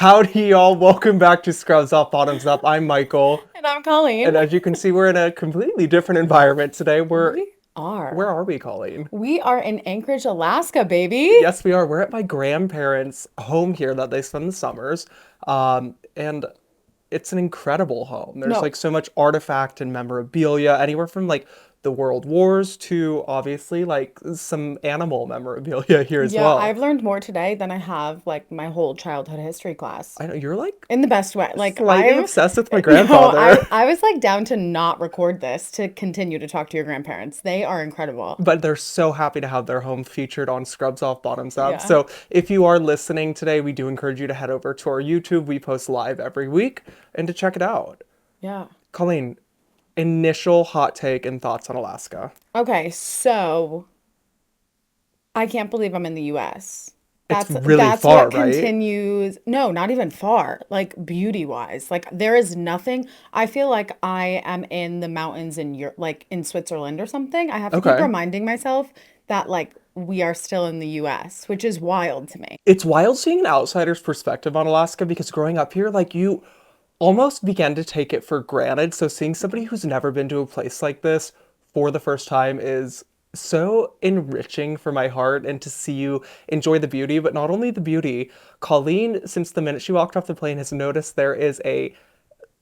Howdy, y'all. Welcome back to Scrubs Off Bottoms Up. I'm Michael. And I'm Colleen. And as you can see, we're in a completely different environment today. Where We are. are we, Colleen? We are in Anchorage, Alaska, baby. Yes, we are. We're at my grandparents' home here that they spend the summers. And it's an incredible home. There's No, like so much artifact and memorabilia, anywhere from like the World Wars to obviously like some animal memorabilia here as yeah, well. I've learned more today than I have like my whole childhood history class. I know you're like In the best way. Like slightly I obsessed with my no, grandfather. I was like down to not record this to continue to talk to your grandparents. They are incredible. But they're so happy to have their home featured on Scrubs Off Bottoms Up. Yeah. So if you are listening today, we do encourage you to head over to our YouTube. We post live every week and to check it out. Yeah. Colleen, initial hot take and thoughts on Alaska. Okay, so I can't believe I'm in the US. It's That's really that's far, what right? continues. No, not even far. Like beauty wise. Like there is nothing. I feel like I am in the mountains in Europe, like in Switzerland or something. I have to keep Okay. reminding myself that like we are still in the US, which is wild to me. It's wild seeing an outsider's perspective on Alaska because growing up here, like you almost began to take it for granted. So seeing somebody who's never been to a place like this for the first time is so enriching for my heart and to see you enjoy the beauty, but not only the beauty. Colleen, since the minute she walked off the plane, has noticed there is a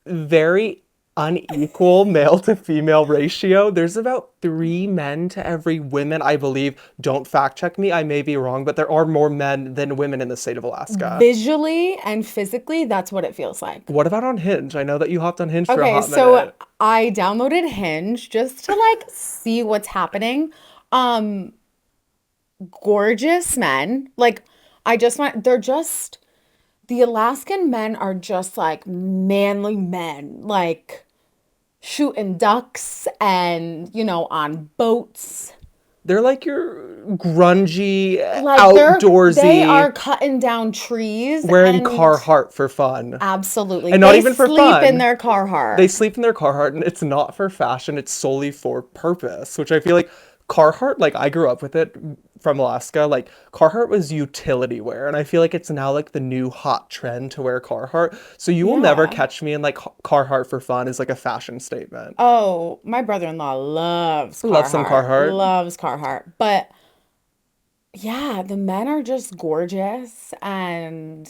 very unequal male to female ratio. There's about 3 men to every woman, I believe. Don't fact check me, I may be wrong, but there are more men than women in the state of Alaska. Visually and physically, that's what it feels like. What about on Hinge? I know that you hopped on Hinge for a Okay, hot so minute. I downloaded Hinge just to like see what's happening. Um, Gorgeous men. Like I just want they're just the Alaskan men are just like manly men, like shooting ducks and, on boats. They're like your grungy, Like they are outdoorsy, cutting down trees wearing and Carhartt for fun. absolutely. And not They even for sleep in fun. their They Carhartt. sleep in their Carhartt and it's not for fashion, it's solely for purpose, which I feel like Carhartt, like I grew up with it from Alaska, like Carhartt was utility wear and I feel like it's now like the new hot trend to wear Carhartt. So you will never Yeah. catch me in like Carhartt for fun is like a fashion statement. Oh, my brother-in-law loves Love some Carhartt. Carhartt. Loves Carhartt. But yeah, the men are just gorgeous and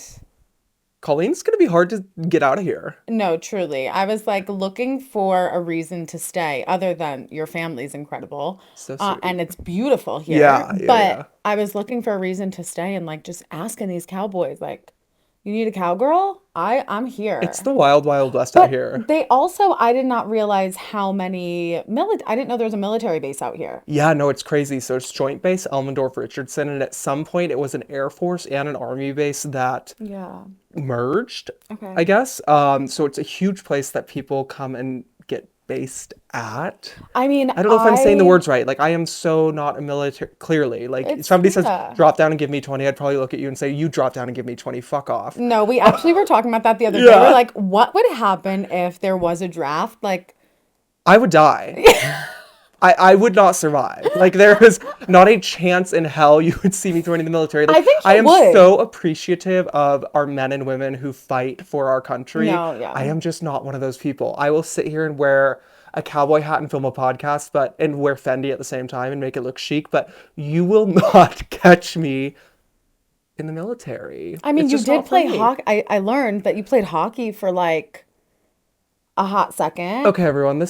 Colleen's gonna be hard to get out of here. no, truly. I was like looking for a reason to stay other than your family's incredible. So sweet. And it's beautiful here. Yeah, yeah, yeah. But I was looking for a reason to stay and like just asking these cowboys, like, you need a cowgirl? I'm It's here. the wild, wild west out But here. they also, I did not realize how many I didn't know there was a military base out here. Yeah, no, it's crazy. So it's Joint Base Elmendorf Richardson, and at some point it was an Air Force and an Army base that Yeah. merged, I Okay. guess. So it's a huge place that people come and get based at. I mean, I don't know if I'm saying the words right. Like, I am so not a military, clearly. Like, if it's, somebody says, yeah. drop down and give me 20, I'd probably look at you and say, you drop down and give me 20, fuck off. No, we actually were talking about that the other day. We're Yeah. like, what would happen if there was a draft? Like, I would die. I would not survive. Like there is not a chance in hell you would see me joining the military. Like I think I you am would. so appreciative of our men and women who fight for our country. No, I yeah. am just not one of those people. I will sit here and wear a cowboy hat and film a podcast, but and wear Fendi at the same time and make it look chic, but you will not catch me in the military. I mean, It's you just not did for play me. hockey. I learned that you played hockey for like a hot second. Okay, everyone,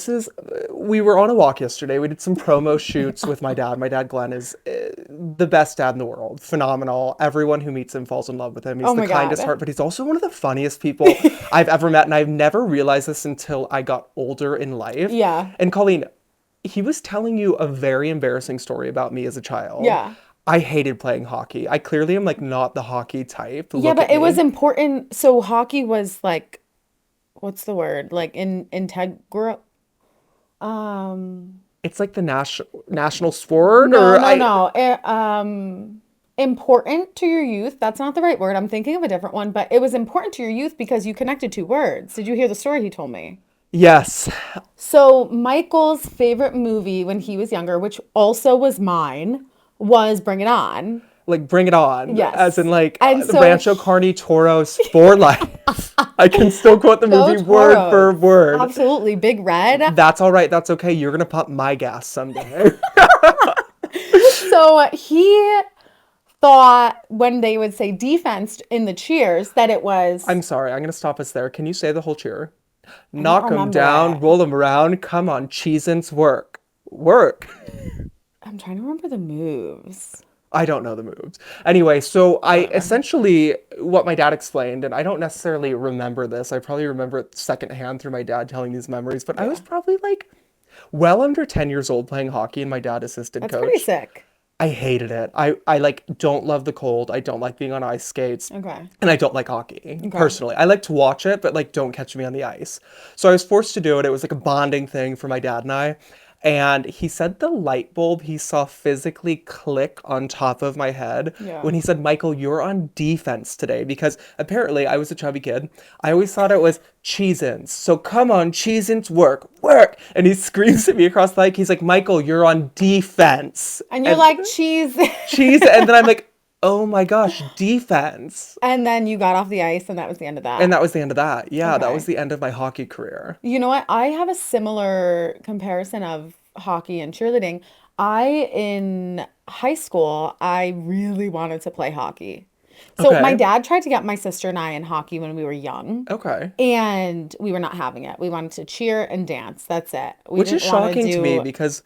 we were on a walk yesterday. We did some promo shoots with my dad. My dad, Glenn, is the best dad in the world. Phenomenal. Everyone who meets him falls in love with him. He's Oh the my kindest God. heart, but he's also one of the funniest people I've ever met. And I've never realized this until I got older in life. Yeah. And Colleen, he was telling you a very embarrassing story about me as a child. Yeah. I hated playing hockey. I clearly am like not the hockey type. Yeah, Look but at it was me. important. So hockey was like, what's the word? Like integral. Um, It's like the national sport, no, or no, I. no. Important to your youth. That's not the right word. I'm thinking of a different one, but it was important to your youth because you connected two words. Did you hear the story he told me? Yes. So Michael's favorite movie when he was younger, which also was mine, was Bring It On. Like, bring it on. As in, Yes. like, And the so Rancho Carne Toros for life. I can still quote the go movie word for Toros. word. Absolutely. Big Red. That's all right. That's okay. You're gonna pump my gas someday. So he thought when they would say defense in the cheers that it was, I'm sorry. I'm gonna stop us there. Can you say the whole cheer? I don't Knock 'em remember down, it. roll 'em around. Come on, Cheez-Its, work. Work. I'm trying to remember the moves. I don't know the moves. Anyway, so I Whatever. essentially, what my dad explained, and I don't necessarily remember this. I probably remember it secondhand through my dad telling these memories, but I was Yeah. probably like well under 10 years old playing hockey and my dad assistant That's pretty coach. sick. I hated it. I like don't love the cold. I don't like being on ice skates. Okay. And I don't like hockey Okay. personally. I like to watch it, but like don't catch me on the ice. So I was forced to do it. It was like a bonding thing for my dad and I. And he said the light bulb he saw physically click on top of my head Yeah. when he said, Michael, you're on defense today. Because apparently I was a chubby kid. I always thought it was Cheez-Ins. So come on, Cheez-Ins, work, work. And he screams at me across the mic. He's like, Michael, you're on defense. And you're like, cheese. Cheese. And then I'm like, oh my gosh, defense. And then you got off the ice, and that was the end of And that. that was the end of that. Yeah, that was Okay. the end of my hockey career. You know what? I have a similar comparison of hockey and cheerleading. In high school, I really wanted to play hockey. So my Okay. dad tried to get my sister and I in hockey when we were young, Okay. and we were not having it. We wanted to cheer and dance. That's it. We Which is didn't want to shocking to me do. because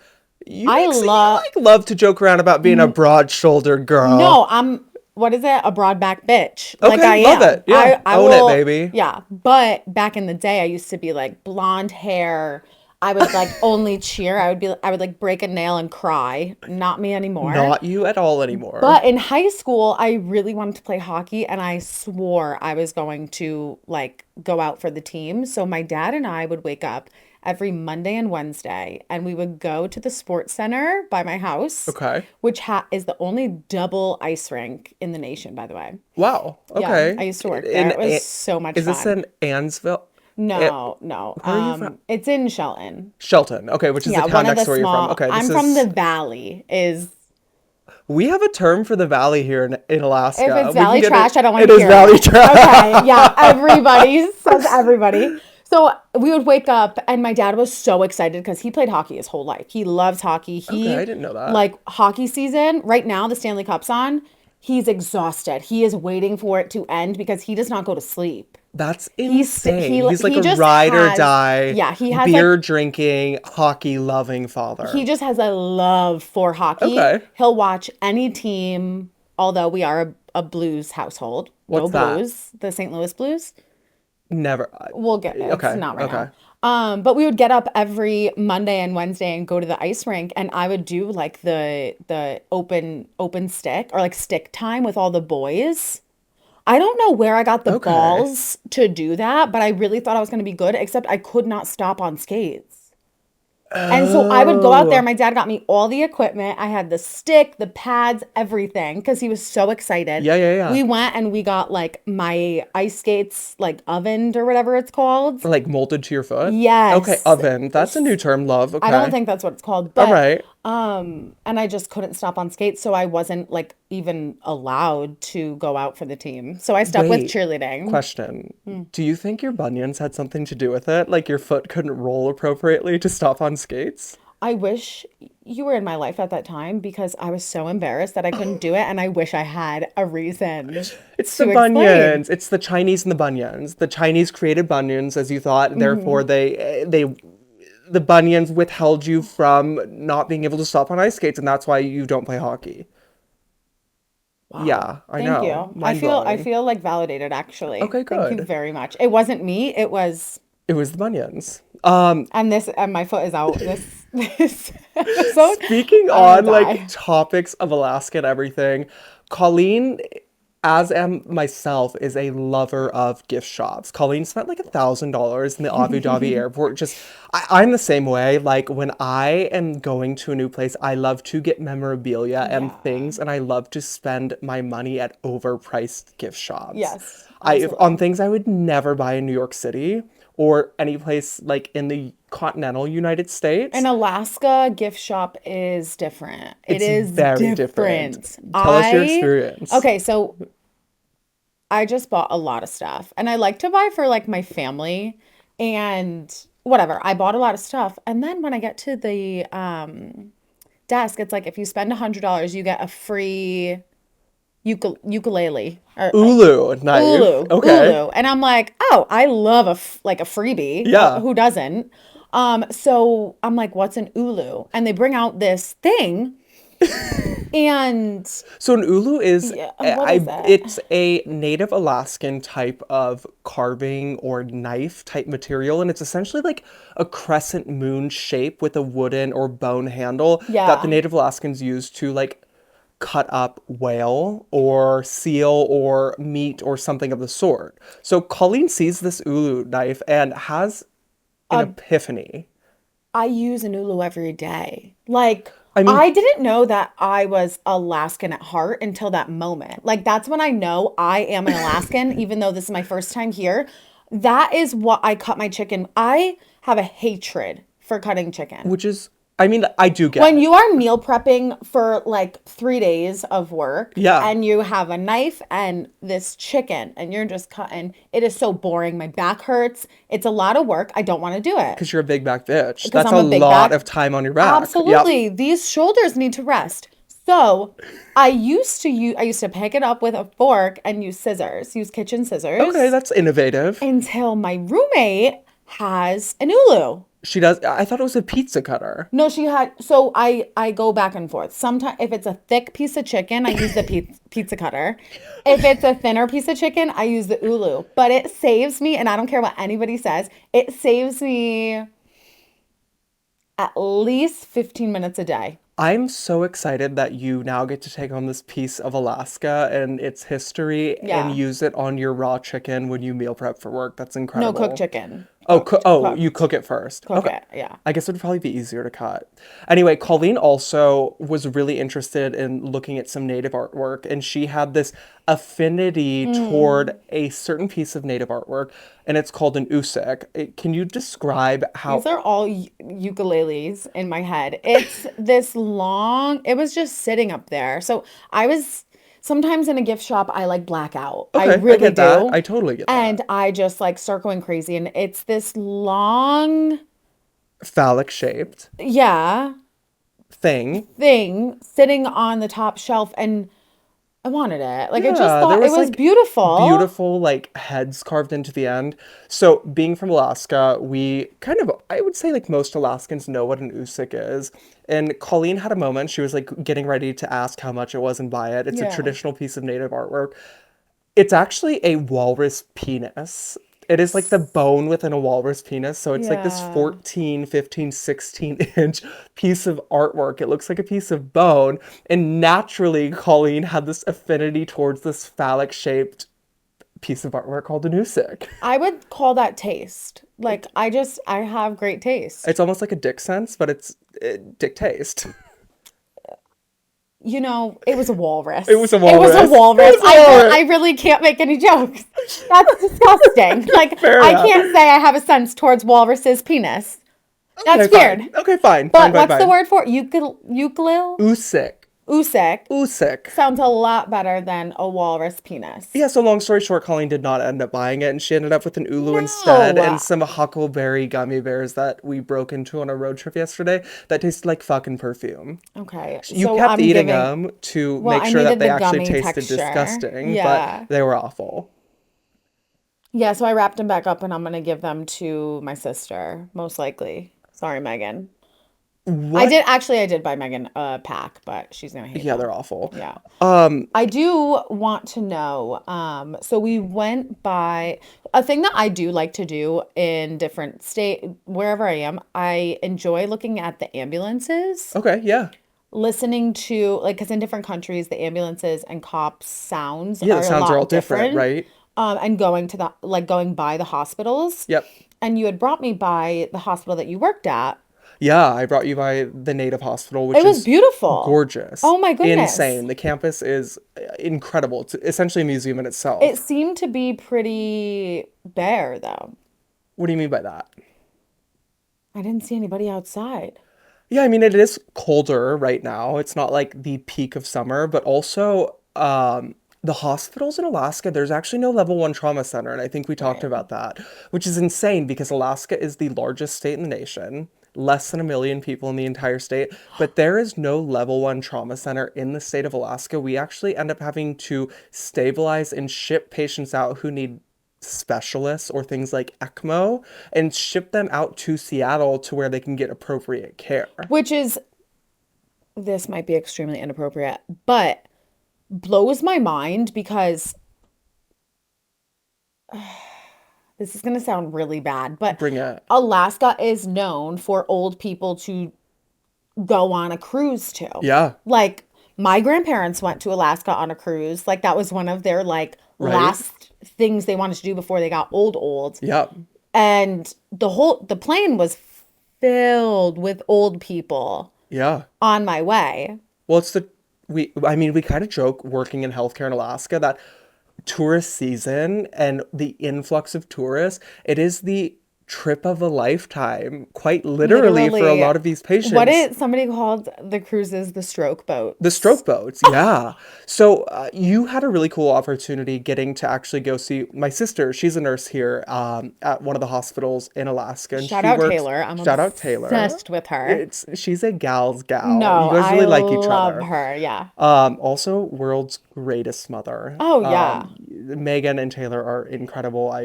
I you love. like love to joke around about being a broad-shouldered girl. No, I'm what is it? A broad back bitch. Like Okay, I love am. it. Yeah, I own it, will baby. yeah. But back in the day I used to be like blonde hair. I would like only cheer. I would like break a nail and cry. Not me anymore. Not you at all anymore. But in high school, I really wanted to play hockey and I swore I was going to like go out for the team. So my dad and I would wake up every Monday and Wednesday and we would go to the sports center by my house, Okay. which is the only double ice rink in the nation, by the way. Wow. Yeah, I Okay. used to work there. It was A- so much is this fun. in Ansville? Eh, No, no. Where are you from? It's in Shelton. Shelton. Okay, which is the Yeah, town one of next the to where you're from. small. Okay, this I'm from the is. valley. Is We have a term for the valley here in If Alaska. it's We can valley get trash, it. I don't want It to is hear valley it. trash. Okay, yeah, everybody says everybody. So we would wake up, and my dad was so excited because he played hockey his whole life. He loves hockey. Okay, He I didn't know that. like hockey season right now. The Stanley Cup's on. He's exhausted. He is waiting for it to end because he does not go to sleep. That's He insane. He's like he a just ride or has die, yeah he has like beer drinking, hockey loving he father. just has a love for hockey. Okay. He'll watch any team. Although we are a Blues household, go What's that? Blues, the St. Louis Blues. Never. We'll get it. It's Okay. not right Okay. now. But we would get up every Monday and Wednesday and go to the ice rink, and I would do like the open stick or like stick time with all the boys. I don't know where I got the Okay. balls to do that, but I really thought I was going to be good, except I could not stop on skates. And so I would go out there. Oh. My dad got me all the equipment. I had the stick, the pads, everything, because he was so excited. Yeah, yeah, yeah. We went and we got like my ice skates, like ovened or whatever it's called. Like molded to your foot? Okay, Yes. oven. That's a new term, love. I don't Okay. think that's what it's called, All but right. and I just couldn't stop on skates, so I wasn't like even allowed to go out for the team. So I stuck with Wait. cheerleading. Question. Do you think your bunions had something to do with it? Like your foot couldn't roll appropriately to stop on skates? I wish you were in my life at that time because I was so embarrassed that I couldn't do it, and I wish I had a reason to It's the explain. bunions. It's the Chinese and the bunions. The Chinese created bunions, as you thought, and therefore the bunions withheld you from not being able to stop on ice skates, and that's why you don't play hockey. Wow. Yeah, I Thank know. you. Mind I blowing. feel like validated actually. Okay, Thank you good. very much. It wasn't me, it was It was the bunions. and my foot is out this episode. Speaking I'm gonna on like die. topics of Alaska and everything, Colleen, as am myself, is a lover of gift shops. Colleen spent like $1,000 in the Abu Dhabi airport. I'm the same way. Like when I am going to a new place, I love to get memorabilia and Yeah. things, and I love to spend my money at overpriced gift shops. Yes, On absolutely. things I would never buy in New York City or any place like in the continental United In States, Alaska, gift shop is different. It it's is very different. different. Tell us your experience. Okay, so I just bought a lot of stuff and I like to buy for like my family and whatever. I bought a lot of stuff. And then when I get to the desk, it's like if you spend $100, you get a free ukulele or Ulu knife. Okay. ulu. And I'm like, oh, I love like a freebie. Yeah. Who doesn't? So I'm like, what's an ulu? And they bring out this thing and So an ulu is yeah, what is it? it's a native Alaskan type of carving or knife type material, and it's essentially like a crescent moon shape with a wooden or bone handle that the Yeah. native Alaskans use to like cut up whale or seal or meat or something of the sort. So Colleen sees this ulu knife and has an Uh, epiphany. I use an ulu every day. Like, I mean, I didn't know that I was Alaskan at heart until that moment. Like, that's when I know I am an Alaskan, even though this is my first time here. That is what I cut my chicken. I have a hatred for cutting chicken. which is, I mean, I do get When it. you are meal prepping for like 3 days of work Yeah. and you have a knife and this chicken and you're just cutting, it is so boring. My back hurts. It's a lot of work. I don't want to do it Because you're a big back bitch. because That's I'm a a big lot back. of time on your back. Yep. Absolutely. These shoulders need to rest. So I used to pick it up with a fork and use kitchen Okay, scissors that's innovative. until my roommate has an ulu. She does. I thought it was a pizza cutter. No, she had. So I go back and forth. Sometimes if it's a thick piece of chicken, I use the pizza cutter. If it's a thinner piece of chicken, I use the ulu. But it saves me, and I don't care what anybody says. It saves me at least 15 minutes a day. I'm so excited that you now get to take on this piece of Alaska and its history and Yeah. use it on your raw chicken when you meal prep for work. That's No, cooked incredible. chicken. Oh, you Cooked. cook it first. Cook Okay. it. Yeah. I guess it would probably be easier to cut. Anyway, Colleen also was really interested in looking at some native artwork, and she had this affinity toward a certain piece of native artwork, and it's called an usik. Can you describe These how? are all ukuleles in my head. It's this long, it was just sitting up there. So I was sometimes in a gift shop, I like black out. I Okay, I really get that. do. I totally get that. And I just like start going crazy. And it's this long, Phallic shaped yeah, thing. thing sitting on the top shelf. And I wanted it. Like I just Yeah, there thought it was was like beautiful. beautiful like heads carved into the end. So being from Alaska, we kind of I would say like most Alaskans know what an usik is. And Colleen had a moment. She was like getting ready to ask how much it was and buy it. It's a Yeah. traditional piece of native artwork. It's actually a walrus penis. It is like the bone within a walrus penis. So it's like this Yeah. 14, 15, 16-inch piece of artwork. It looks like a piece of bone. And naturally, Colleen had this affinity towards this phallic shaped piece of artwork called a nusik. I would call that taste. Like I have great taste. It's almost like a dick sense, but it's dick taste. You know, it was a walrus. It was a It was a walrus. walrus. It was a walrus. I really can't make any jokes. That's disgusting. Like, Fair I enough. can't say I have a sense towards walrus's penis. That's Okay, weird. fine. Okay, fine. But Fine, fine, what's the fine. word for it? Ukulele? Usik. Usek. Usik. Sounds a lot better than a walrus penis. Yeah, so long story short, Colleen did not end up buying it, and she ended up with an Ulu instead, No. and some huckleberry gummy bears that we broke into on a road trip yesterday that tasted like fucking perfume. Okay. You So kept I'm eating giving, them to well, make I sure that needed they the actually gummy tasted texture. disgusting, Yeah. but they were awful. Yeah, so I wrapped them back up and I'm gonna give them to my sister, most likely. Sorry, Megan. What? I did buy Megan a pack, but she's gonna hate Yeah, them. they're awful. Yeah. Um, I do want to know, so we went by a thing that I do like to do in different state, wherever I am, I enjoy looking at the ambulances, okay, yeah. listening to like, because in different countries, the ambulances and cops sounds Yeah, the are a sounds are all lot different, different. right? And going to the like going by the hospitals. Yep. And you had brought me by the hospital that you worked at. Yeah, I brought you by the Native Hospital, which It was is beautiful. gorgeous. Oh my goodness. Insane. The campus is incredible. It's essentially a museum in It itself. seemed to be pretty bare though. What do you mean by that? I didn't see anybody outside. Yeah, I mean it is colder right now. It's not like the peak of summer, but also the hospitals in Alaska, there's actually no level 1 trauma center, and I think we talked Right. about that, which is insane because Alaska is the largest state in the nation, less than a million people in the entire state, but there is no level 1 trauma center in the state of Alaska. We actually end up having to stabilize and ship patients out who need specialists or things like ECMO and ship them out to Seattle to where they can get appropriate care. Which is, this might be extremely inappropriate, but blows my mind because this is going to sound really bad, but Bring it. Alaska is known for old people to go on a cruise to. Yeah, Like my grandparents went to Alaska on a cruise. Like that was one of their like right? last things they wanted to do before they got old. Yeah, And the plane was filled with old people yeah. on my way. Well, I mean, we kind of joke working in healthcare in Alaska that tourist season and the influx of tourists, it is the trip of a lifetime, quite literally for a Literally, lot of these what patients. did somebody called the cruises the stroke The boats? stroke boats, yeah. So you had a really cool opportunity getting to actually go see my sister. She's a nurse here at one of the hospitals in Alaska, and Shout she out works. Taylor. I'm Shout out Taylor. obsessed with her. She's a gal's gal. No, You guys I really like each love other. her. Yeah. Also, world's greatest mother. Oh, yeah. Megan and Taylor are incredible.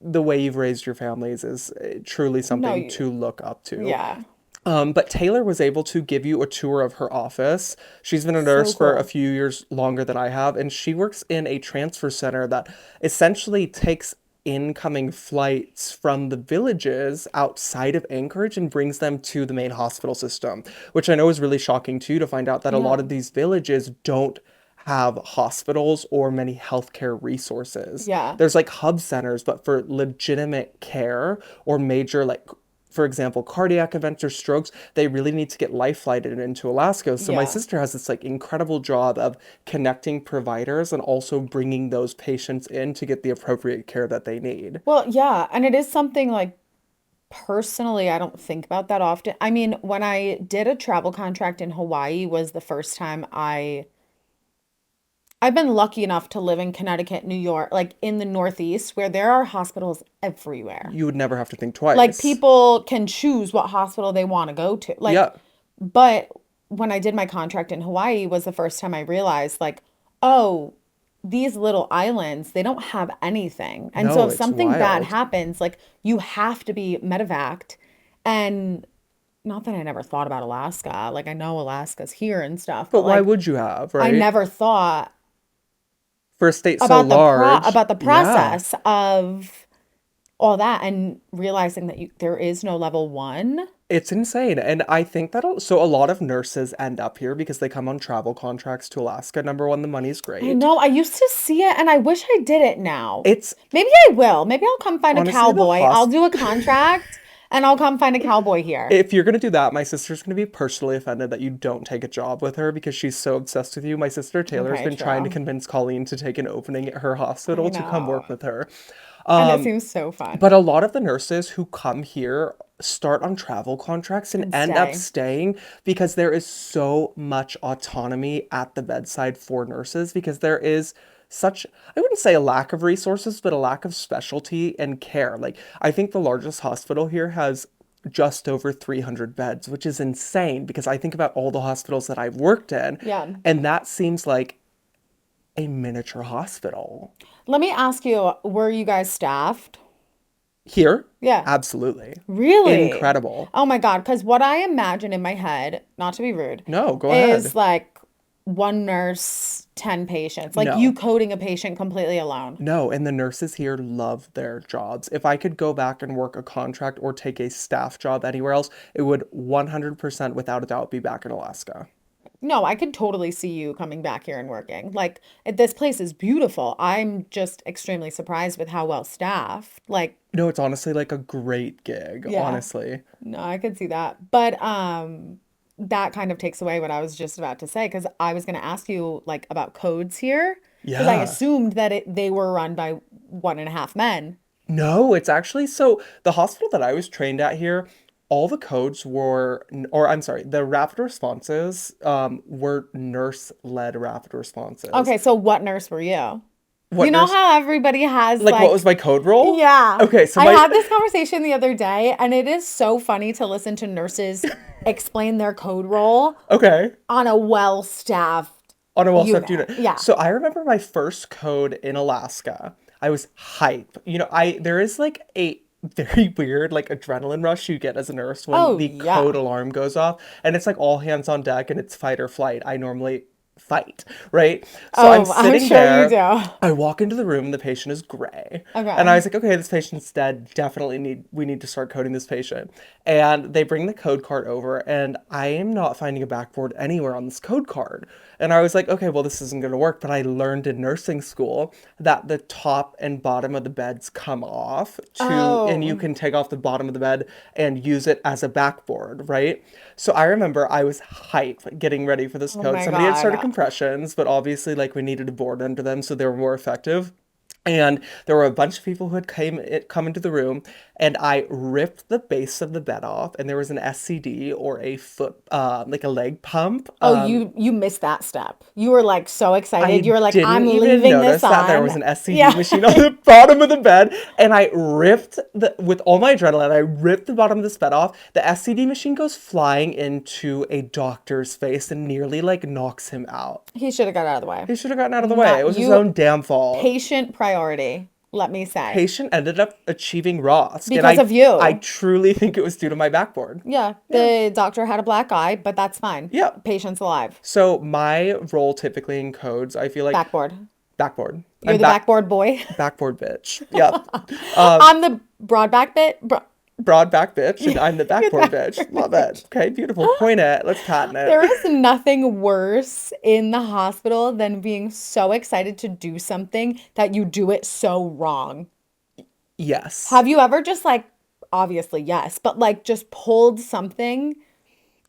The way you've raised your families is truly No, something to look up to. yeah. But Taylor was able to give you a tour of her office. She's been a So nurse for a cool. few years longer than I have, and she works in a transfer center that essentially takes incoming flights from the villages outside of Anchorage and brings them to the main hospital system, which I know is really shocking too to find out that a Yeah. lot of these villages don't have hospitals or many healthcare resources. Yeah. There's like hub centers, but for legitimate care or major like for example, cardiac events or strokes, they really need to get life flighted into Alaska. So my Yeah. sister has this like incredible job of connecting providers and also bringing those patients in to get the appropriate care that they need. Well, yeah. And it is something like personally, I don't think about that often. I mean, when I did a travel contract in Hawaii was the first time I've been lucky enough to live in Connecticut, New York, like in the Northeast, where there are hospitals everywhere. You would never have to think Like twice. people can choose what hospital they want to go to. Like, Yeah. but when I did my contract in Hawaii was the first time I realized, like, oh, these little islands, they don't have anything. And so No, if it's something bad wild. happens, like you have to be medevaced. And not that I never thought about Alaska. Like I know Alaska's here and stuff, But but why like would you have, I right? never thought For a state so large, about the yeah. process of all that and realizing that there is no level one. It's insane. And I think that so a lot of nurses end up here because they come on travel contracts to Alaska. Number one, the money's I great. know. I used to see it and I wish I did it now. It's Maybe I will. Maybe I'll come find a honestly the cowboy. I'll host. do a contract and I'll come find a cowboy here. If you're gonna do that, my sister's gonna be personally offended that you don't take a job with her because she's so obsessed with you. My sister Taylor's Okay, been trying to true. convince Colleen to take an opening at her I hospital to come know. work with her. And it seems so But fun a lot of the nurses who come here start on travel contracts and and end up stay. staying because there is so much autonomy at the bedside for nurses because there is such, I wouldn't say a lack of resources, but a lack of specialty and care. Like, I think the largest hospital here has just over 300 beds, which is insane because I think about all the hospitals that I've worked in, Yeah. and that seems like a miniature hospital. Let me ask you, were you guys staffed? Here, Yeah. absolutely. Really? Incredible. Oh my God. Because what I imagine in my head, not to be rude, No, go is ahead. like one nurse, 10 patients, like you No. coding a patient completely alone. No, and the nurses here love their jobs. If I could go back and work a contract or take a staff job anywhere else, it would 100% without a doubt be back in Alaska. No, I could totally see you coming back here and working. Like, this place is beautiful. I'm just extremely surprised with how well staffed. Like, No, it's honestly like a great gig, yeah, honestly. no, I could see that. But that kind of takes away what I was just about to say because I was going to ask you like about codes here because I Yeah. assumed that they were run by 1.5 men. No, it's actually so the hospital that I was trained at here, all the codes were, or I'm sorry, the rapid responses were nurse-led rapid responses. Okay, so what nurse were you? You What know nurse, how everybody has like what was like, my code role? yeah. Okay, so I my, had this conversation the other day, and it is so funny to listen to nurses explain their code role okay, on a well-staffed on a well-stuffed unit. unit. Yeah. So I remember my first code in Alaska. I was hype. There is like a very weird like adrenaline rush you get as a nurse when Oh, the code yeah. alarm goes off, and it's like all hands on deck and it's fight or flight. I normally fight, right? So I'm Oh, I'm sitting sure you there. do. I walk into the room and the patient is gray. And I Okay. was like, okay, this patient's dead. We need to start coding this patient. And they bring the code card over, and I am not finding a backboard anywhere on this code card. And I was like, okay, well, this isn't going to work. But I learned in nursing school that the top and bottom of the beds come off and you Oh, can take off the bottom of the bed and use it as a backboard, right? So I remember I was hype getting ready for this oh code. my Somebody had started God. compressions, but obviously, like, we needed a board under them so they were more effective. And there were a bunch of people who had come into the room, and I ripped the base of the bed off, and there was an SCD or a foot, like a leg pump. Oh, you missed that step. You were like so excited. You I were like, didn't I'm even leaving this notice that there on. was an SCD Yeah. machine on the bottom of the bed, and I ripped with all my adrenaline, I ripped the bottom of this bed off. The SCD machine goes flying into a doctor's face and nearly like knocks him out. He should have got out of the way. He should have gotten out of the way. It Not was his you, own damn fault. patient priority, let me say. Patient ended up achieving ROSC, and Because of I you. truly think it was due to my backboard. Yeah, the doctor had a black eye, but that's fine. Yeah. Patient's alive. So my role typically in codes, I feel like Backboard. backboard. You're the backboard boy. Backboard bitch. Yep. I'm the broad back bit. Broad back bitch, and I'm the backboard bitch. Love it. Okay, beautiful. Coin it. Let's patent There it. is nothing worse in the hospital than being so excited to do something that you do it so wrong. Yes. Have you ever just like, obviously, yes, but like just pulled something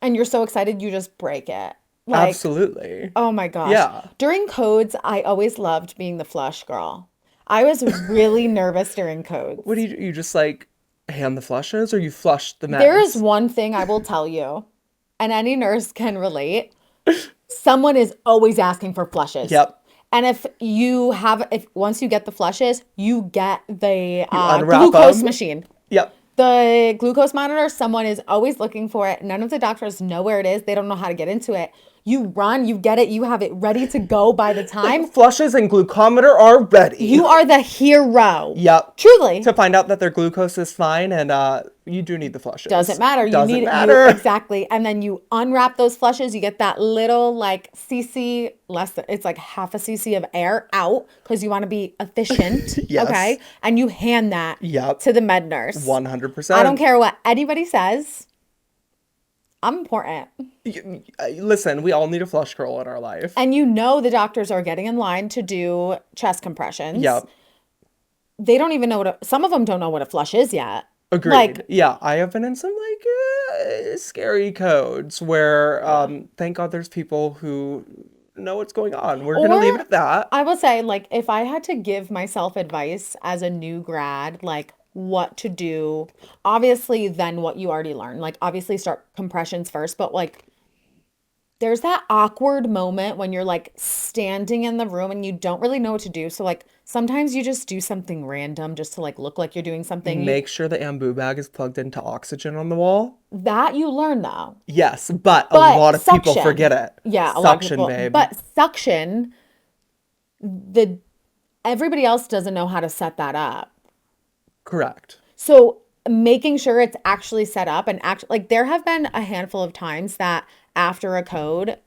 and you're so excited you just break it? Like, Absolutely. oh my gosh. Yeah. During codes, I always loved being the flush girl. I was really nervous during codes. What do you just like hand the flushes or you flush the There is meds? one thing I will tell you, and any nurse can relate. Someone is always asking for flushes. Yep. And if once you get the flushes, you get the You unwrap glucose them. machine. Yep. The glucose monitor, someone is always looking for it. None of the doctors know where it is. They don't know how to get into it. You run, you get it, you have it ready to go by the time. Flushes and glucometer are ready. You are the hero. Yep. Truly. To find out that their glucose is fine, and you do need the flushes. Doesn't matter. You Doesn't need it. matter. Exactly. And then you unwrap those flushes. You get that little like cc less than it's like half a cc of air out because you want to be efficient. Yes. Okay. And you hand that Yep. to the med nurse. 100%. I don't care what anybody says. I'm important. Listen, we all need a flush girl in our life. And you know the doctors are getting in line to do chest compressions. Yep. They don't even know some of them don't know what a flush is yet. Agreed. Like, Yeah, I have been in some like scary codes where thank God there's people who know what's going on. We're gonna leave it or at that. I will say, like, if I had to give myself advice as a new grad, like what to do, obviously, then what you already learned. Like, obviously, start compressions first, but like, there's that awkward moment when you're like standing in the room and you don't really know what to do. So, like, sometimes you just do something random just to like look like you're doing something. Make sure the ambu bag is plugged into oxygen on the wall. That you learn though. Yes, but a But lot of people suction. forget it. Yeah, a lot of Suction, people. babe. But suction, the everybody else doesn't know how to set that up. Correct. So making sure it's actually set up and actually like there have been a handful of times that after a code,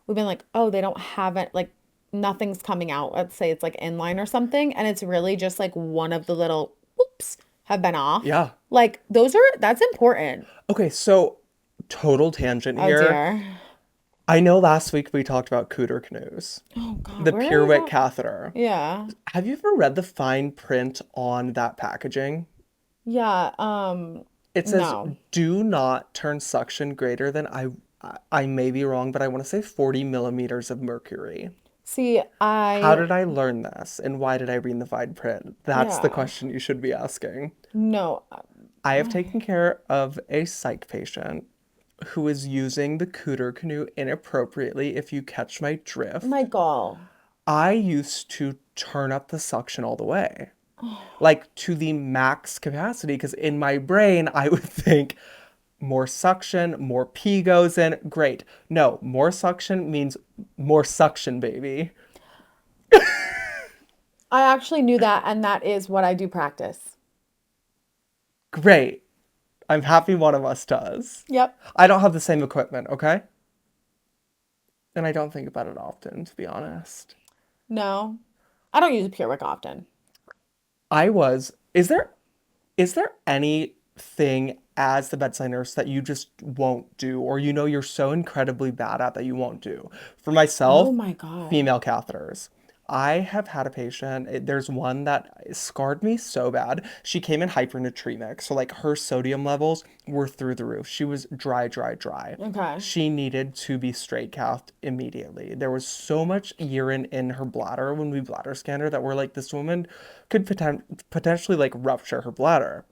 we've been like, oh, they don't have it, like nothing's coming out. Let's say it's like inline or something, and it's really just like one of the little whoops have been off. Yeah. Like that's important. Okay, so total tangent Oh here. dear. I know last week we talked about cooter canoes, Oh God. the Where are we Purewick going? catheter. Yeah. Have you ever read the fine print on that packaging? Yeah. It says, No. "Do not turn suction greater than I may be wrong, but I want to say 40 millimeters of mercury." See, How did I learn this? And why did I read the fine print? That's the yeah, question you should be asking. no. I have taken care of a psych patient who is using the cooter canoe inappropriately, if you catch my drift. Michael. I used to turn up the suction all the way, like to the max capacity, because in my brain, I would think more suction, more pee goes in. Great. No, more suction means more suction, baby. I actually knew that, and that is what I do practice. Great. I'm happy one of us does. Yep. I don't have the same equipment, okay? And I don't think about it often, to be honest. No, I don't use a Purewick often. I was, is there anything as the bedside nurse that you just won't do, or you know you're so incredibly bad at that you won't do? For Oh myself, my God. female catheters. I have had a patient, there's one that scarred me so bad. She came in hypernatremic, so like her sodium levels were through the roof. She was dry, dry, dry. Okay. She needed to be straight cathed immediately. There was so much urine in her bladder when we bladder scanned her that we're like, this woman could potentially like rupture her bladder.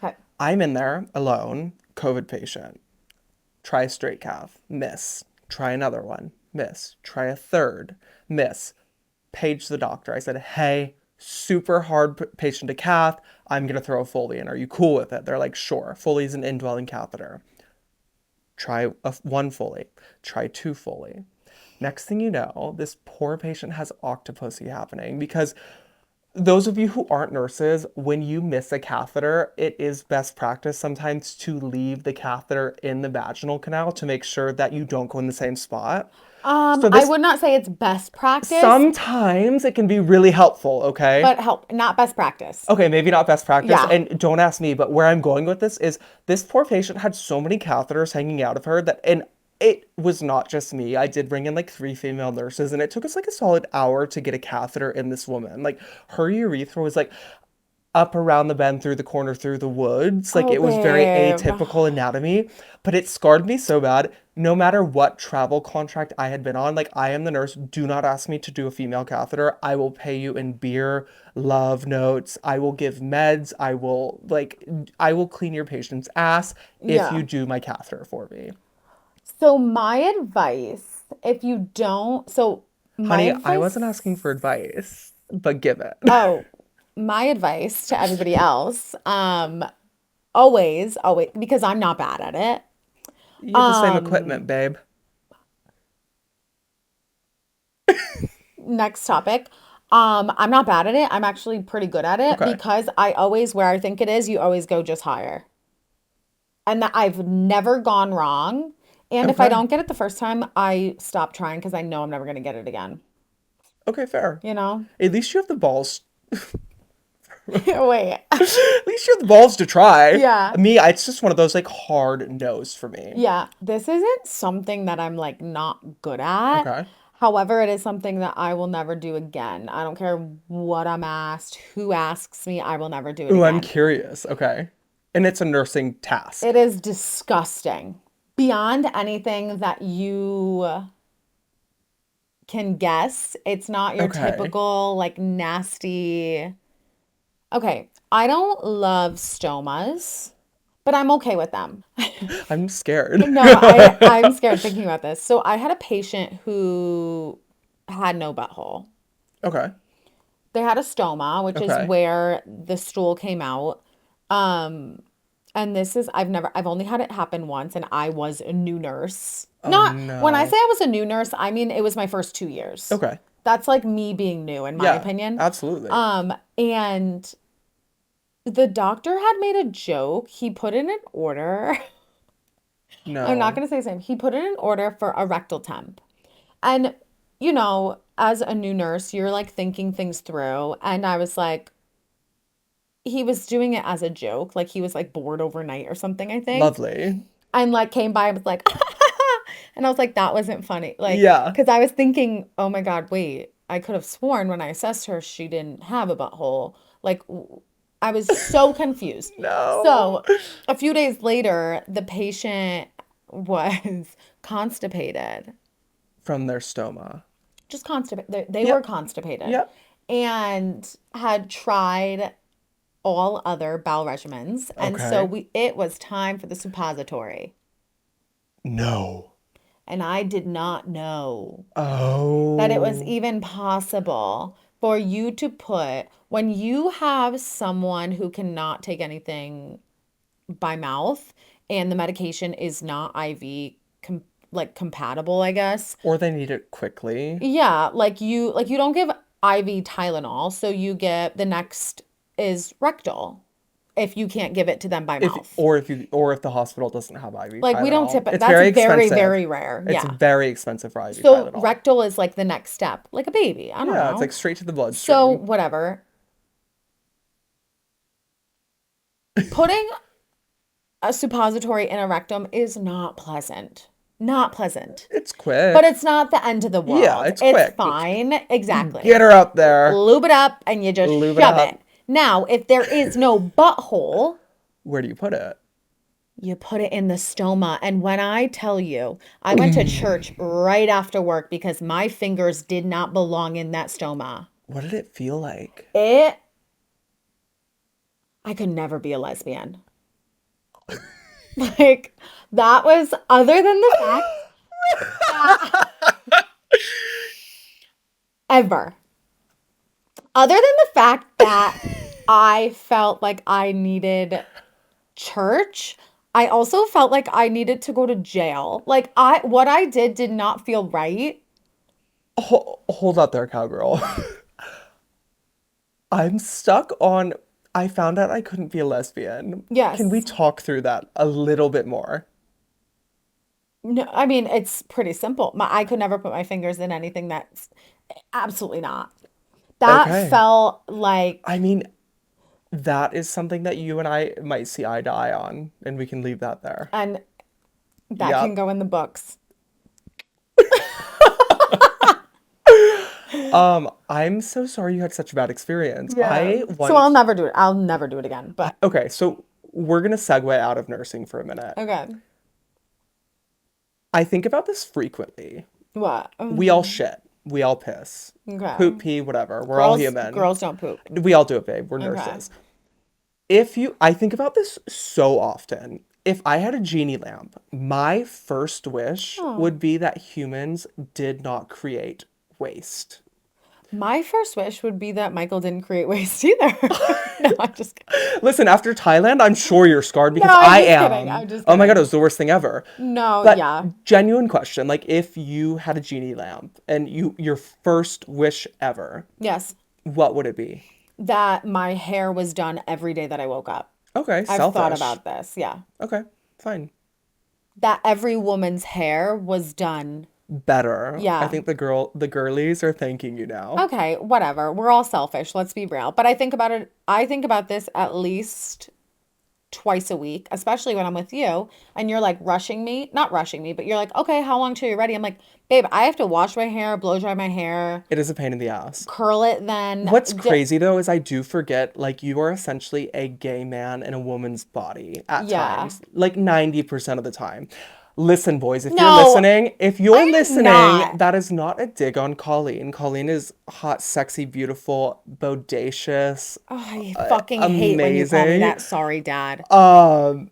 Okay. I'm in there alone, COVID patient. Try a straight cath, miss. Try another one, miss. Try a third, miss. Page the doctor. I said, hey, super hard patient to cath. I'm going to throw a Foley in. Are you cool with it? They're like, sure. Foley is an indwelling catheter. Try one Foley. Try two Foley. Next thing you know, this poor patient has octopussy happening because those of you who aren't nurses, when you miss a catheter, it is best practice sometimes to leave the catheter in the vaginal canal to make sure that you don't go in the same spot. So I this would not say it's best practice, sometimes it can be really helpful, okay? but help, not best practice. Okay, maybe not best practice. Yeah. And don't ask me, but where I'm going with this is this poor patient had so many catheters hanging out of her that, and it was not just me. I did bring in like three female nurses, and it took us like a solid hour to get a catheter in this woman. Like her urethra was like up around the bend through the corner through the woods. Like Oh, it was very babe. atypical anatomy, but it scarred me so bad. No matter what travel contract I had been on, like I am the nurse. Do not ask me to do a female catheter. I will pay you in beer, love notes. I will give meds. I will clean your patient's ass if Yeah. you do my catheter for me. So my advice, if you don't, so my Honey, I wasn't advice, asking for advice, but give it. oh, my advice to everybody else, always, because I'm not bad at it. You have the same Um, equipment, babe. Next topic. I'm not bad at it. I'm actually pretty good at it Okay. because I always, where I think it is, you always go just higher. And that I've never gone wrong. And if I Okay. don't get it the first time, I stop trying because I know I'm never going to get it again. Okay, fair. You know? At least you have the balls. Wait. At least you have the balls to try. Yeah. Me, it's just one of those like hard no's for me. Yeah. This isn't something that I'm like not good at. Okay. However, it is something that I will never do again. I don't care what I'm asked, who asks me, I will never do it Ooh, I'm again. curious. Okay. And it's a nursing task. It is disgusting. Beyond anything that you can guess. It's not your Okay. typical like nasty. Okay, I don't love stomas, but I'm okay with them. I'm scared. No, I'm scared thinking about this. So I had a patient who had no butthole. Okay. They had a stoma, which is Okay. where the stool came out. Um, and this is I've only had it happen once, and I was a new nurse. Oh Not when I say no. I was a new nurse, I mean it was my first 2 years. Okay. That's like me being new, in my Yeah, opinion. absolutely. And the doctor had made a joke. He put in an order. I'm not No. gonna say his name. He put in an order for a rectal temp. And as a new nurse, you're like thinking things through. And I was like, he was doing it as a joke, like he was like bored overnight or something, I think. Lovely. And like came by and was like, and I was like, that wasn't funny. Like, Yeah. because I was thinking, oh my God, wait, I could have sworn when I assessed her, she didn't have a butthole. Like, I was so confused. No. So a few days later, the patient was constipated From their stoma. just constipated. They were Yep. constipated Yep. and had tried all other bowel regimens. And so Okay. it was time for the suppository. No. And I did not know that it was Oh. even possible for you to put, when you have someone who cannot take anything by mouth and the medication is not IV like compatible, I guess. Or they need it quickly. Yeah, like you don't give IV Tylenol, so you get the next is rectal if you can't give it to them by mouth. Or if the hospital doesn't have IV Like we don't Tylenol. tip it. It's That's very very, expensive. very rare. It's Yeah. very expensive for IV So Tylenol. rectal is like the next step, like a baby. I don't Yeah, it's like know. straight to the So bloodstream. whatever. Putting a suppository in a rectum is not pleasant. Not pleasant. It's But quick. it's not the end of the Yeah, world. it's It's quick. fine. Get Exactly. her up there. Lube it up and you just Lube it shove it. up. Now, if there is no butthole, Where do you put it? you put it in the stoma. And when I tell you, I went to church right after work because my fingers did not belong in that stoma. What did it feel like? It, I could never be a lesbian. Like, that was, other than the fact that, ever, other than the fact that I felt like I needed church, I also felt like I needed to go to jail. Like what I did not feel right. Hold up there, cowgirl. I'm stuck on. I found out I couldn't be a lesbian. Can we Yes. talk through that a little bit more? No, I mean, it's pretty simple. I could never put my fingers in anything that's absolutely not. That Okay. felt like, I mean, that is something that you and I might see eye to eye on, and we can leave that there. and that can Yep. go in the books. I'm so sorry you had such a bad experience. Yeah. I So I'll once. never do it. I'll never do it again. But Okay, so we're gonna segue out of nursing for a minute. okay. I think about this frequently. What? We all shit. We all piss. Okay. Poop, pee, whatever. We're all Girls, human. girls don't poop. We all do it, babe. We're Okay. nurses. I think about this so often. If I had a genie lamp, my first wish Oh. would be that humans did not create waste. My first wish would be that Michael didn't create waste either. No, I'm just kidding. Listen, after Thailand, I'm sure you're scarred No, because I'm I just kidding. am. I'm just Oh my God, it kidding. was the worst thing ever. No, But yeah. genuine question, like if you had a genie lamp and your first wish ever, Yes. what would it be? That my hair was done every day that I woke up. Okay, I've thought selfish. about this. Yeah. Okay, fine. That every woman's hair was done. Better. I Yeah. think the girlies are thanking you now. Okay, whatever. We're all selfish. Let's be real. But I think about it, I think about this at least twice a week, especially when I'm with you and you're like rushing me, not rushing me, but you're like, okay, how long till you're ready? I'm like, babe, I have to wash my hair, blow dry my hair, It is a pain in the ass. curl it then. What's crazy though is I do forget like you are essentially a gay man in a woman's body at Yeah. times, like 90% of the time. Listen, boys, No, if I you're am listening, not. that is not a dig on Colleen. Colleen is hot, sexy, beautiful, bodacious, Oh, I fucking hate when you call me amazing. that. Sorry, Dad. Um,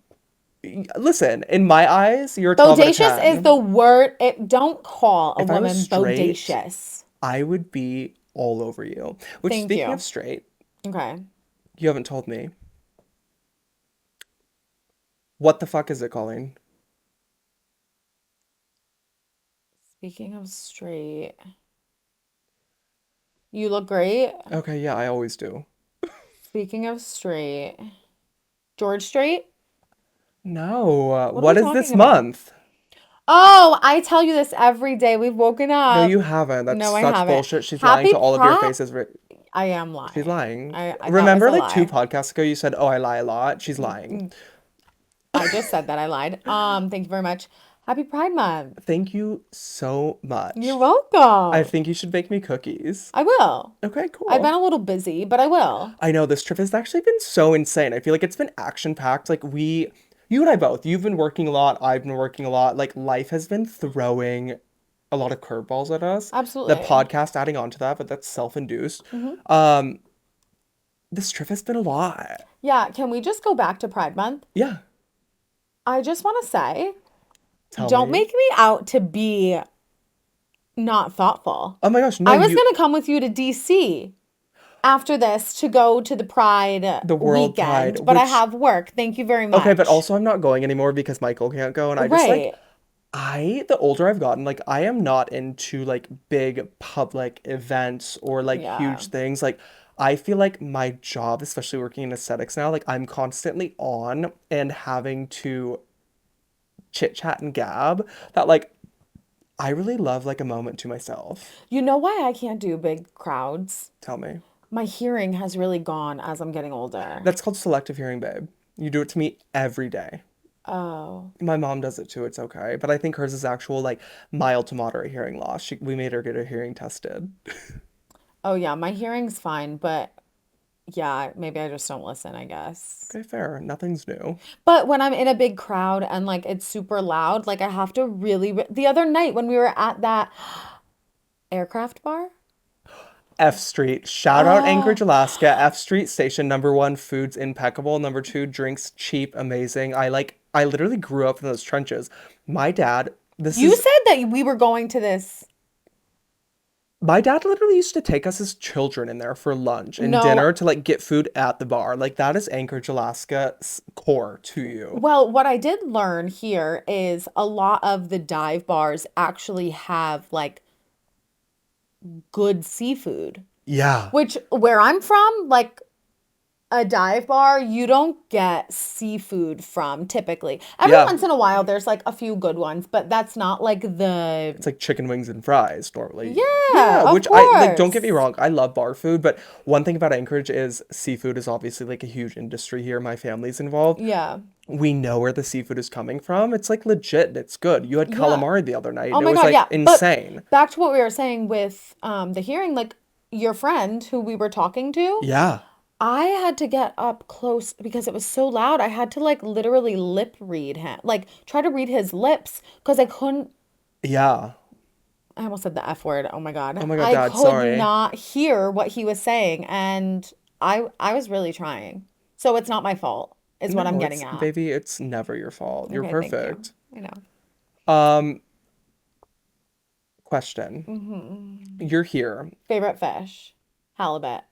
Listen, in my eyes, you're a 12 out of Bodacious is 10. the word. It don't call a If I was woman straight, bodacious. I would be all over you. Which, Thank speaking of you. straight, Okay. you haven't told me. What the fuck is it, Colleen? Speaking of straight, you look great. Okay, yeah, I always do. Speaking of straight, George Strait? No, What are we what is talking this about? month? Oh, I tell you this every day. We've woken No, up. you haven't. That's No, I such haven't. bullshit. She's lying Happy to all of your Pride. faces. I am She's lying. lying. That was Remember, a like two lie. podcasts ago, you said, "Oh, I lie a lot." She's lying. I just said that I lied. Thank you very much. Happy Pride Month. Thank you so You're much. I welcome. think you should bake me cookies. I will. Okay, I've been cool. a little busy, but I will. I know this trip has actually been so insane. I feel like it's been action packed. You and I both, you've been working a lot. I've been working a lot. Like life has been throwing a lot of curveballs at us. The Absolutely. podcast adding on to that, but that's self-induced. Hmm. Um, this trip has been a lot. Yeah, can we just go back to Pride Month? Yeah, I just want to say, tell don't me. make me out to be not thoughtful. Oh my gosh, no, I was you gonna come with you to DC after this to go to the Pride the World Pride, weekend, but I which have work. Thank you very okay, but much. also I'm not going anymore because Michael can't go, and I just like Right. the older I've gotten, like I am not into like big public events or like Yeah. huge things. Like I feel like my job, especially working in aesthetics now, like I'm constantly on and having to chit chat and gab that like I really love like a moment to myself. You know why I can't do big crowds? Tell me. My hearing has really gone as I'm getting older. That's called selective hearing, babe. You do it to me every day. Oh. My mom does it too, it's okay. But I think hers is actual like mild to moderate hearing loss. We made her get her hearing tested. Oh yeah, my hearing's fine, but yeah, maybe I just don't listen, I guess. Okay, fair. Nothing's new. But when I'm in a big crowd and like it's super loud, like I have to the other night when we were at that aircraft bar. F Street. Shout out Anchorage, Oh, Alaska. F Street station number one, food's impeccable. Number two, drinks cheap, amazing. I literally grew up in those trenches. My dad, this you is said that we were going to this. my dad literally used to take us as children in there for lunch and No, dinner to like get food at the bar. Like that is Anchorage, Alaska's core to you. well, what I did learn here is a lot of the dive bars actually have like good seafood, Yeah. which where I'm from, like a dive bar, you don't get seafood from typically. Every Yeah. once in a while, there's like a few good ones, but that's not like the, It's like chicken wings and fries normally. yeah, Yeah, of which I like, don't get me course. wrong, I love bar food, but one thing about Anchorage is seafood is obviously like a huge industry here. My family's involved. Yeah. We know where the seafood is coming from. It's like legit and it's good. You had Yeah. calamari the other night Oh and it my was God, like yeah. But insane. back to what we were saying with the hearing, like your friend who we were talking to, Yeah. I had to get up close because it was so loud. I had to like literally lip read him, like try to read his lips because I couldn't. Yeah. I almost said the F word. Oh my Oh God. my God, I Dad, could sorry. not hear what he was saying, and I was really trying. So it's not my fault, is what I'm No, getting it's at. baby, it's never your fault. You're Okay, thank you. perfect. I know. Um, question. Hmm. You're here. Favorite fish? Halibut.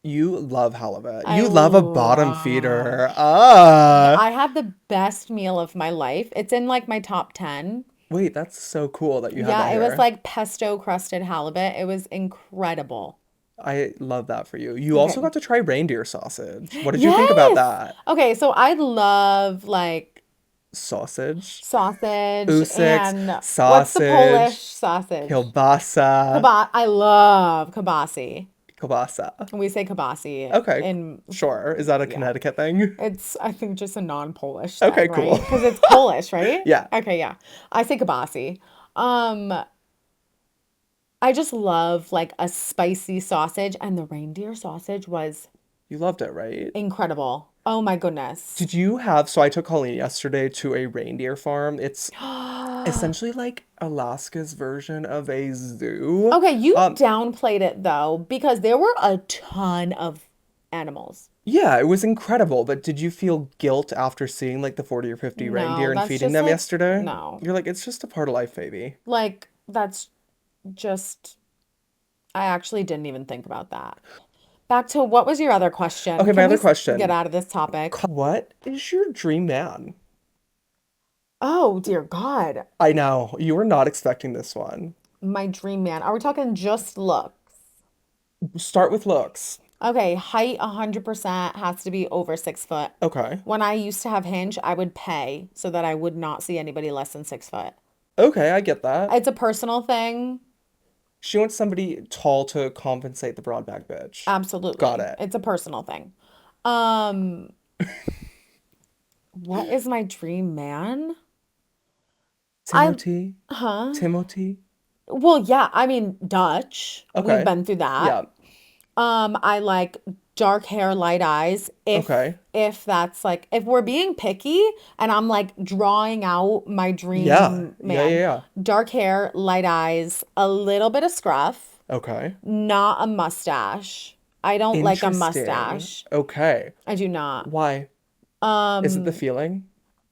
You love halibut. I You love a bottom love. feeder. Ah. I had the best meal of my life. It's in like my top 10. Wait, that's so cool that you had Yeah, that it was here. like pesto crusted halibut. It was incredible. I love that for you. You also Okay. got to try reindeer sausage. What did you think about Yes. that? Okay, so I love like Sausage, sausage Usix, and what's the Polish sausage, sausage? kielbasa, I love kibasi. kielbasa. We say kibasi Okay, in, sure. Is that a yeah. Connecticut thing? It's, I think, just a non-Polish Okay, thing, cool. right? Because it's Polish, right? Yeah, Okay, yeah. I say kibasi. Um, I just love like a spicy sausage, and the reindeer sausage was you loved it, right? incredible. Oh my goodness. Did you have, so I took Colleen yesterday to a reindeer farm. It's essentially like Alaska's version of a zoo. Okay, you Um, downplayed it though, because there were a ton of animals. yeah, it was incredible, but did you feel guilt after seeing like the 40 or 50 No, reindeer and that's feeding just them like, yesterday? no. You're like, it's just a part of life, baby. Like, that's just, I actually didn't even think about that. Back to what was your other question? Okay, my Can we other get question. out of this topic? What is your dream man? Oh, dear God. I know, you were not expecting this one. My dream man. Are we talking just look? Start with looks. Okay, height 100% has to be over 6 foot. Okay. When I used to have Hinge, I would pay so that I would not see anybody less than 6 foot. Okay, I get that. It's a personal thing. She wants somebody tall to compensate the broad back bitch. Got Absolutely. it. It's a personal thing. Um, what is my dream man? I, Timothy? huh? Timothy? Well, yeah, I mean, Dutch. We've Okay. been through that. Yeah. I like dark hair, light eyes. Okay. If that's like if we're being picky and I'm like drawing out my Yeah. dream Yeah, yeah, man, yeah. dark hair, light eyes, a little bit of scruff, Okay. not a mustache. I don't like a Interesting. mustache. Okay. I do not. Why? Is it the Um, feeling?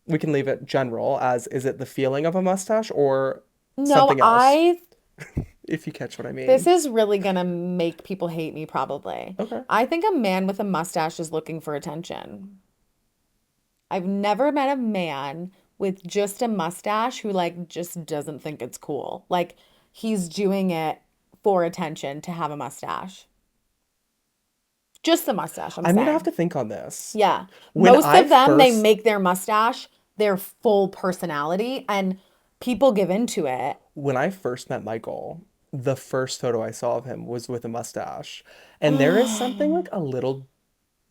We can leave it general as is it the feeling of a mustache or no, something else? I If you catch what I this mean. is really gonna make people hate me probably. Okay. I think a man with a mustache is looking for attention. I've never met a man with just a mustache who like just doesn't think it's cool. Like he's doing it for attention to have a mustache. Just the mustache, I'm I'm gonna have saying. to think on this. Yeah. When Most I of them, they first make their mustache their full personality and people give into it. when I first met Michael, the first photo I saw of him was with a mustache. And there is something like a little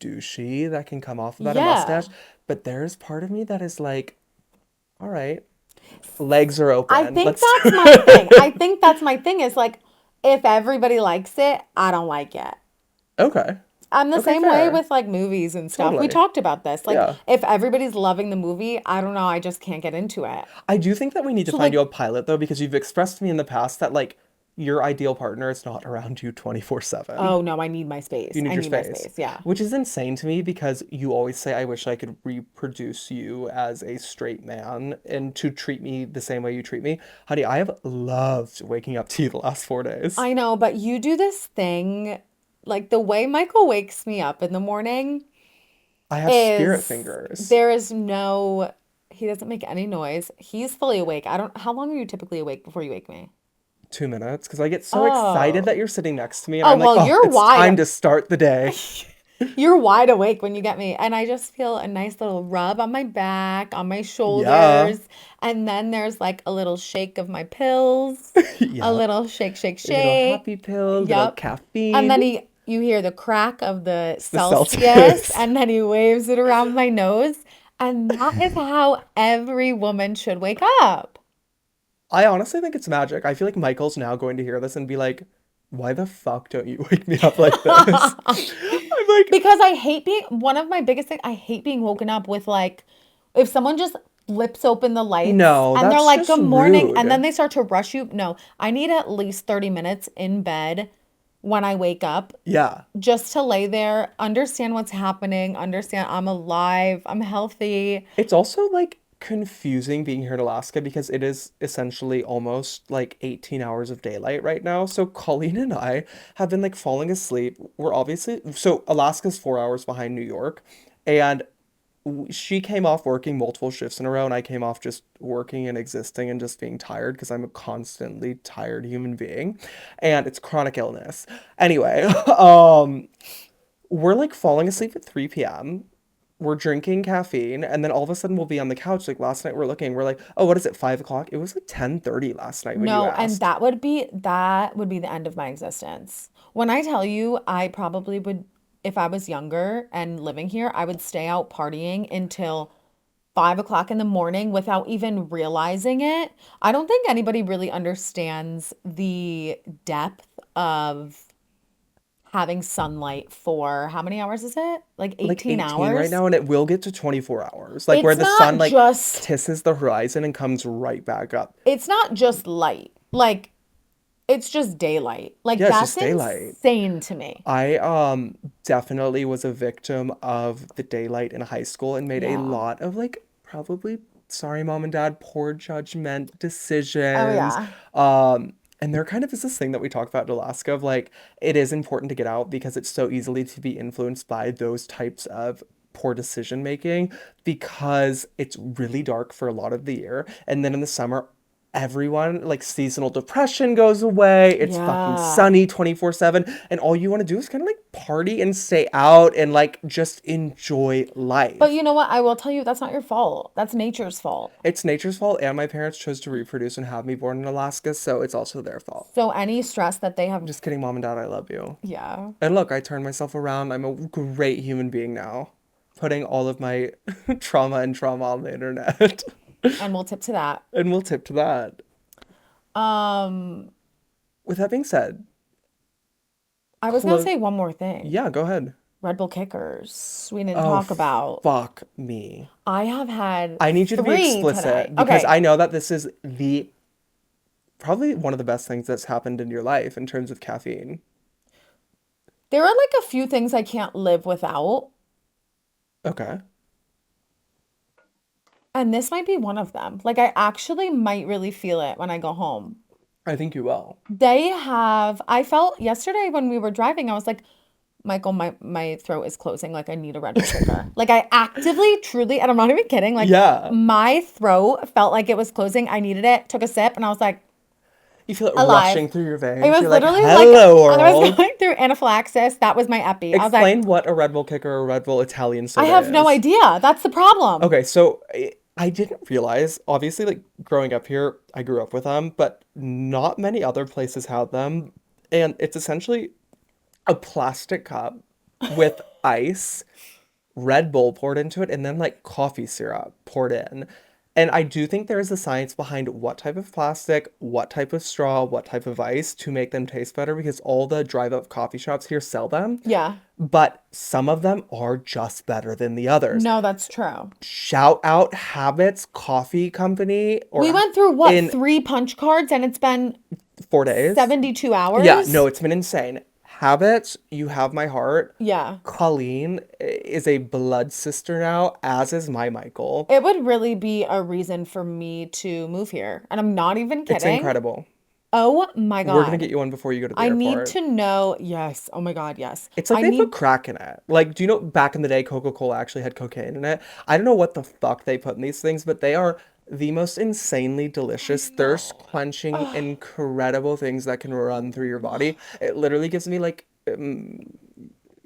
douchey that can come off about a Yeah. mustache, but there's part of me that is like, all right, legs are I open. think Let's do that's my thing. I it. think that's my thing is like if everybody likes it, I don't like it. Okay. I'm the Okay, same way fair. with like movies and stuff. We Totally. talked about this. Like Yeah. if everybody's loving the movie, I don't know, I just can't get into it. I do think that we need to So find like, you a pilot though, because you've expressed to me in the past that like your ideal partner is not around you 24/7. oh no, I need my You space. need I your need my space, space. Yeah. which is insane to me because you always say, I wish I could reproduce you as a straight man and to treat me the same way you treat me. Honey, I have loved waking up to you the last 4 days. I know, but you do this thing like the way Michael wakes me up in the morning I have spirit is fingers. there is no he doesn't make any noise. He's fully awake. I don't how long are you typically awake before you wake me? 2 minutes because I get so excited that Oh. you're sitting next to me and Oh, I'm like, well, oh, you're it's time wide. to start the day. You're wide awake when you get me. And I just feel a nice little rub on my back, on my Yeah. shoulders. And then there's like a little shake of my pills, a Yeah. little shake, shake, Little shake. happy pill, little Yep. And then caffeine. you hear the crack of the It's the Celsius, Celsius. and then he waves it around my nose. And that is how every woman should wake up. I honestly think it's magic. I feel like Michael's now going to hear this and be like, why the fuck don't you wake me up like this? I'm like, Because I hate being one of my biggest things, I hate being woken up with like if someone just flips open the lights no, and they're that's like just good morning and then rude. they start to rush you. No, I need at least 30 minutes in bed when I wake up Yeah. just to lay there, understand what's happening, understand I'm alive, I'm healthy. It's also like confusing being here in Alaska because it is essentially almost like 18 hours of daylight right now. So Colleen and I have been like falling asleep. We're obviously, so Alaska's 4 hours behind New York. And she came off working multiple shifts in a row, and I came off just working and existing and just being tired because I'm a constantly tired human being, and it's chronic illness. Anyway, we're like falling asleep at 3 p.m. We're drinking caffeine, and then all of a sudden we'll be on the couch. Like last night, we're looking. We're like, oh, what is it? 5 o'clock? It was like 10:30 last night when you No, and asked. that would be the end of my existence. When I tell you, I probably would, if I was younger and living here, I would stay out partying until 5 o'clock in the morning without even realizing it. I don't think anybody really understands the depth of having sunlight for how many hours is it? Like Like 18 18 right hours? now, and it will get to 24 hours. Like where It's the sun not like just kisses the horizon and comes right back up. it's not just light. Like it's just daylight. Like Yeah, it's that's just daylight. insane to me. I definitely was a victim of the daylight in high school and made a Yeah. lot of like probably sorry mom and dad poor judgment Oh decisions. yeah. And there kind of is this thing that we talk about in Alaska of like it is important to get out because it's so easily to be influenced by those types of poor decision making because it's really dark for a lot of the year. And then in the summer everyone like seasonal depression goes away. It's fucking Yeah. sunny 24/7 and all you want to do is kind of like party and stay out and like just enjoy But life. you know what? I will tell you that's not your fault. That's nature's fault. It's nature's fault and my parents chose to reproduce and have me born in Alaska, so it's also their fault. So any stress that they have, Just kidding, mom and dad, I love you. yeah. And look, I turned myself around. I'm a great human being now. Putting all of my trauma and trauma on the internet. And we'll tip to that. And we'll tip to that. Um, With that being said, I was gonna Close. say one more thing. Yeah, go ahead. Red Bull kickers. We didn't Oh, talk about. fuck me. I have had I need you to be three today. explicit because Okay. I know that this is the probably one of the best things that's happened in your life in terms of caffeine. There are like a few things I can't live without, Okay. and this might be one of them. Like I actually might really feel it when I go home. I think you will. I felt yesterday when we were driving, I was like, Michael, my throat is closing. Like I need a Red Bull kicker. Like I actively, truly, and I'm not even kidding, like Yeah. my throat felt like it was closing. I needed it, took a sip, and I was like, You feel it alive. rushing through your It veins. was You're like, literally like hello, I was world. going through anaphylaxis. That was my epi. I was like, Explain what a Red Bull kicker or a Red Bull Italian I soda have no is. idea. That's the problem. Okay, so I didn't realize, obviously, like growing up here, I grew up with them, but not many other places have them. And it's essentially a plastic cup with ice, Red Bull poured into it, and then like coffee syrup poured in. And I do think there is a science behind what type of plastic, what type of straw, what type of ice to make them taste better because all the drive up coffee shops here sell them. Yeah. But some of them are just better than the others. No, that's true. Shout out Habits Coffee Company We or went through what, in three punch cards and it's been 4 days. 72 Yeah, no, hours? it's been insane. Habits, you have my heart. Yeah. Colleen is a blood sister now, as is my Michael. It would really be a reason for me to move here. And I'm not even It's kidding. incredible. Oh my We're gonna get God. you one before you go to the I need airport. to know. Yes. Oh my God. Yes. It's like I they put need. crack in it. Like, do you know back in the day Coca-Cola actually had cocaine in it? I don't know what the fuck they put in these things, but they are the most insanely I delicious, know. thirst-quenching, Ugh. incredible things that can run through your body. It literally gives me like,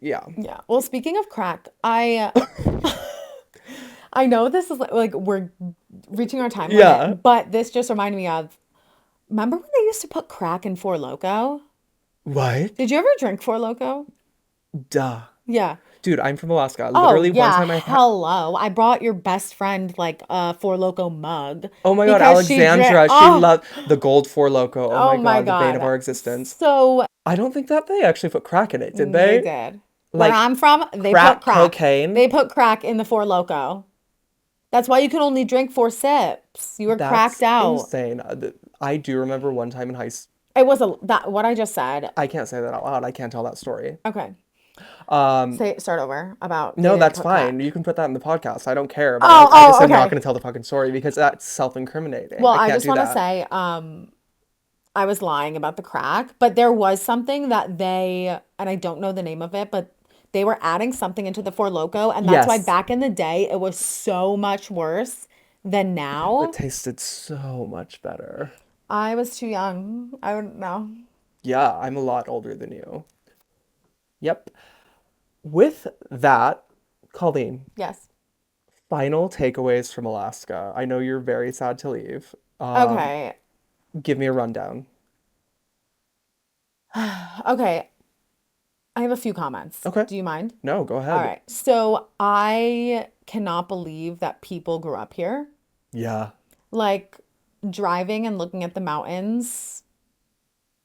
yeah. Yeah. Well, speaking of crack, I know this is like we're reaching our time Yeah. limit, but this just reminded me of, remember when they used to put crack in Four Loko? What? Did you ever drink Four Loko? Duh. Yeah. Dude, I'm from Alaska. Oh, Literally one yeah. time I had, Hello. I brought your best friend like a Four Loko mug oh my God, because she drank. Alexandra, she Oh, loved the gold four loco. Oh oh my my God, the bane of God. our existence. So I don't think that they actually put crack in it, did they they? did. Where Like I'm from, they put crack crack. cocaine? They put crack in the Four Loko. That's why you could only drink four sips. You were cracked That's out. insane. I do remember one time in high school. It was a that what I just said. I can't say that out loud. I can't tell that story. Okay. Um, Say start over about they no, didn't that's put fine. crack. You can put that in the podcast. I don't care. But Oh, like, I just oh, am not okay. going to tell the fucking story because that's self-incriminating. Well, I I can't just do want to that. say, I was lying about the crack, but there was something that and I don't know the name of it, but they were adding something into the Four Loko, and that's why Yes, back in the day it was so much worse than it now. tasted so much better. I was too young. I wouldn't know. Yeah, I'm a lot older than you. Yep. With that, Colleen, Yes. final takeaways from Alaska. I know you're very sad to leave. Okay. Give me a rundown. Okay. I have a few comments. Okay. Do you mind? No, go All ahead. right. So I cannot believe that people grew up here. Yeah. Like driving and looking at the mountains,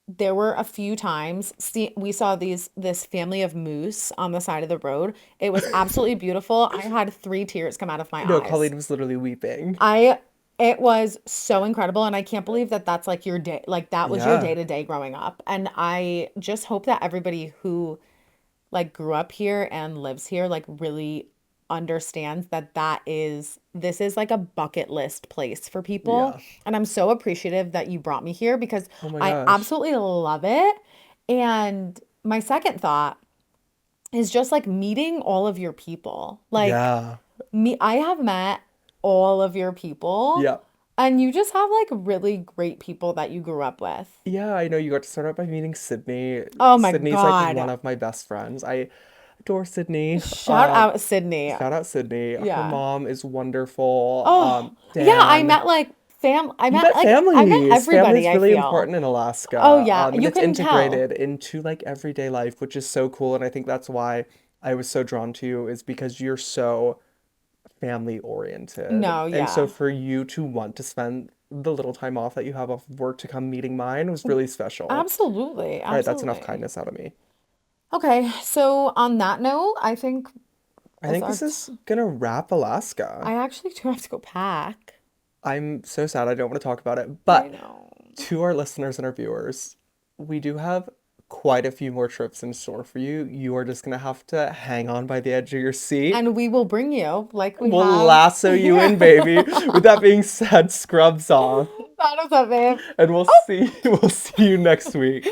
there were a few times we saw this family of moose on the side of the road. It was absolutely beautiful. I had three tears come out of my No, eyes. Colleen was literally weeping. I It was so incredible, and I can't believe that that's like your day, like that was your day Yeah. to day growing up. And I just hope that everybody who like grew up here and lives here like really understands that this is like a bucket list place for people. Yeah. And I'm so appreciative that you brought me here because Oh my I gosh. absolutely love it. And my second thought is just like meeting all of your people. Like Yeah. I have met all of your people, Yeah. and you just have like really great people that you grew up with. Yeah, I know you got to start out by meeting Sydney. Oh my Sydney's like one God. of my best friends. I adore Sydney. Shout out Sydney. Shout out Sydney. Her Yeah. mom is wonderful. Oh, yeah, Dan. You met I met families. everybody, Family's I really feel. important in Oh Alaska. yeah, And you it's can tell. integrated into like everyday life, which is so cool. And I think that's why I was so drawn to you, is because you're so family oriented. No, And so yeah. for you to want to spend the little time off that you have off of work to come meeting mine was really special. Absolutely. All right, that's enough Absolutely. kindness out of me. Okay, so on that note, I think I that's think our this t- is gonna wrap Alaska. I actually do have to go pack. I'm so sad I don't want to talk about it, I but know. to our listeners and our viewers, we do have quite a few more trips in store for you. You are just gonna have to hang on by the edge of your seat. And we will bring you like we We'll have. lasso you Yeah. in, baby. With that being said, scrubs on, That is it, babe. and we'll see you next week.